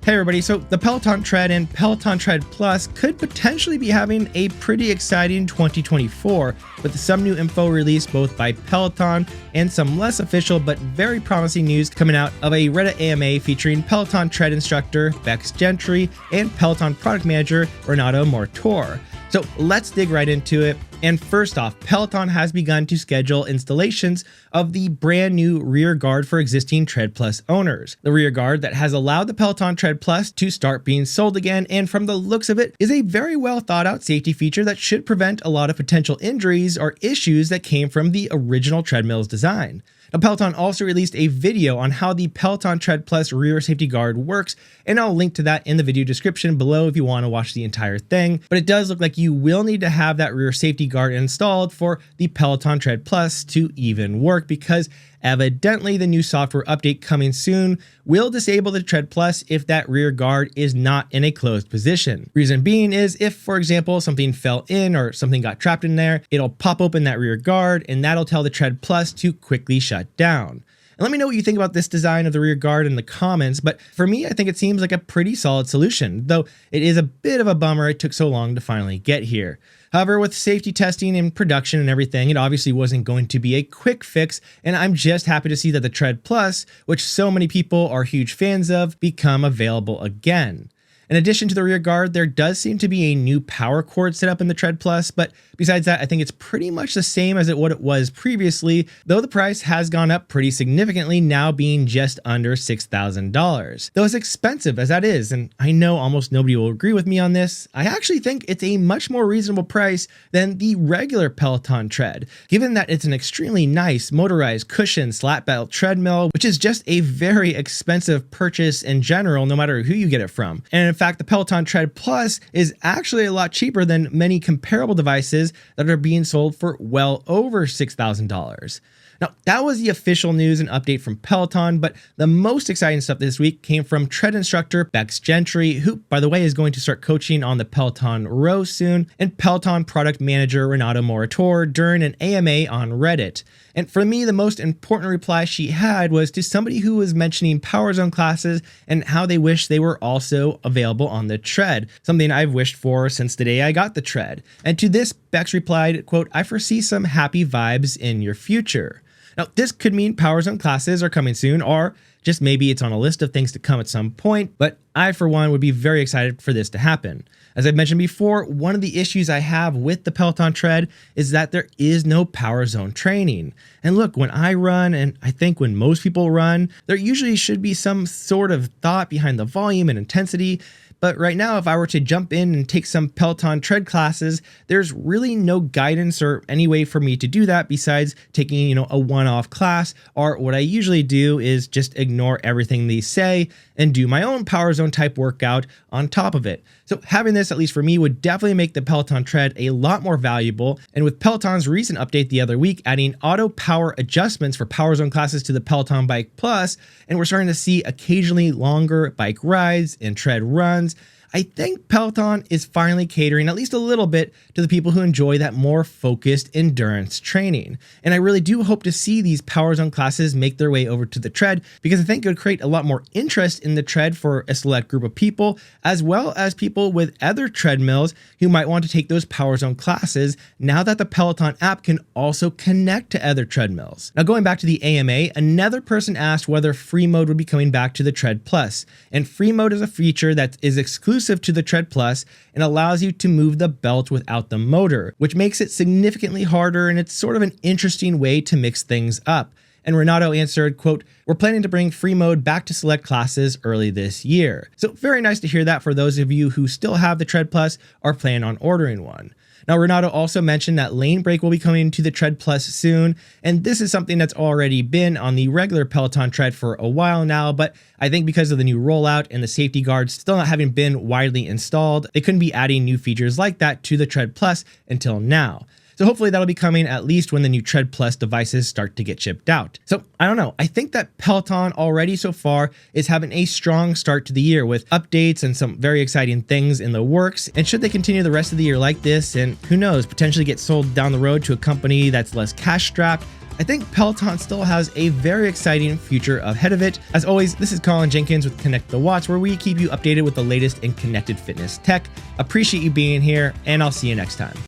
Hey everybody, so the Peloton Tread and Peloton Tread Plus could potentially be having a pretty exciting 2024 with some new info released both by Peloton and some less official but very promising news coming out of a Reddit AMA featuring Peloton Tread instructor Bex Gentry and Peloton product manager Renato Mortor. So let's dig right into it. And first off, Peloton has begun to schedule installations of the brand new rear guard for existing Tread Plus owners. The rear guard that has allowed the Peloton Tread Plus to start being sold again, and from the looks of it, is a very well thought out safety feature that should prevent a lot of potential injuries or issues that came from the original treadmill's design. Now, Peloton also released a video on how the Peloton Tread Plus rear safety guard works, and I'll link to that in the video description below if you want to watch the entire thing. But it does look like you will need to have that rear safety guard installed for the Peloton Tread Plus to even work, because evidently the new software update coming soon will disable the Tread Plus if that rear guard is not in a closed position. Reason being is if, for example, something fell in or something got trapped in there, it'll pop open that rear guard and that'll tell the Tread Plus to quickly shut down. And let me know what you think about this design of the rear guard in the comments, but for me, I think it seems like a pretty solid solution, though it is a bit of a bummer it took so long to finally get here. However, with safety testing and production and everything, it obviously wasn't going to be a quick fix, and I'm just happy to see that the Tread Plus, which so many people are huge fans of, become available again. In addition to the rear guard, there does seem to be a new power cord set up in the Tread Plus, but besides that, I think it's pretty much the same as what it was previously, though the price has gone up pretty significantly, now being just under $6,000. Though as expensive as that is, and I know almost nobody will agree with me on this, I actually think it's a much more reasonable price than the regular Peloton Tread, given that it's an extremely nice motorized cushion slat belt treadmill, which is just a very expensive purchase in general, no matter who you get it from. And in fact, the Peloton Tread Plus is actually a lot cheaper than many comparable devices that are being sold for well over $6,000. Now, that was the official news and update from Peloton, but the most exciting stuff this week came from Tread instructor Bex Gentry, who, by the way, is going to start coaching on the Peloton Row soon, and Peloton product manager Renato Mortor during an AMA on Reddit. And for me, the most important reply she had was to somebody who was mentioning Power Zone classes and how they wish they were also available on the Tread, something I've wished for since the day I got the Tread. And to this, Bex replied, quote, "I foresee some happy vibes in your future." Now, this could mean Power Zone classes are coming soon, or just maybe it's on a list of things to come at some point, but I, for one, would be very excited for this to happen. As I mentioned before, one of the issues I have with the Peloton Tread is that there is no Power Zone training. And look, when I run, and I think when most people run, there usually should be some sort of thought behind the volume and intensity. But right now, if I were to jump in and take some Peloton Tread classes, there's really no guidance or any way for me to do that besides taking, a one-off class, or what I usually do is just ignore everything they say and do my own Power Zone type workout on top of it. So having this, at least for me, would definitely make the Peloton Tread a lot more valuable. And with Peloton's recent update the other week, adding auto power adjustments for Power Zone classes to the Peloton Bike Plus, and we're starting to see occasionally longer bike rides and tread runs, I think Peloton is finally catering at least a little bit to the people who enjoy that more focused endurance training. And I really do hope to see these Power Zone classes make their way over to the Tread, because I think it would create a lot more interest in the Tread for a select group of people, as well as people with other treadmills who might want to take those Power Zone classes now that the Peloton app can also connect to other treadmills. Now, going back to the AMA, another person asked whether free mode would be coming back to the Tread Plus. And free mode is a feature that is exclusive to the Tread Plus and allows you to move the belt without the motor, which makes it significantly harder, and it's sort of an interesting way to mix things up. And Renato answered, quote, "We're planning to bring free mode back to select classes early this year." So very nice to hear that for those of you who still have the Tread Plus or plan on ordering one. Now, Renato also mentioned that lane break will be coming to the Tread Plus soon, and this is something that's already been on the regular Peloton Tread for a while now, but I think because of the new rollout and the safety guards still not having been widely installed, they couldn't be adding new features like that to the Tread Plus until now. So hopefully that'll be coming at least when the new Tread Plus devices start to get shipped out. So I don't know. I think that Peloton already so far is having a strong start to the year with updates and some very exciting things in the works. And should they continue the rest of the year like this, and who knows, potentially get sold down the road to a company that's less cash strapped, I think Peloton still has a very exciting future ahead of it. As always, this is Colin Jenkins with Connect the Watts, where we keep you updated with the latest in connected fitness tech. Appreciate you being here, and I'll see you next time.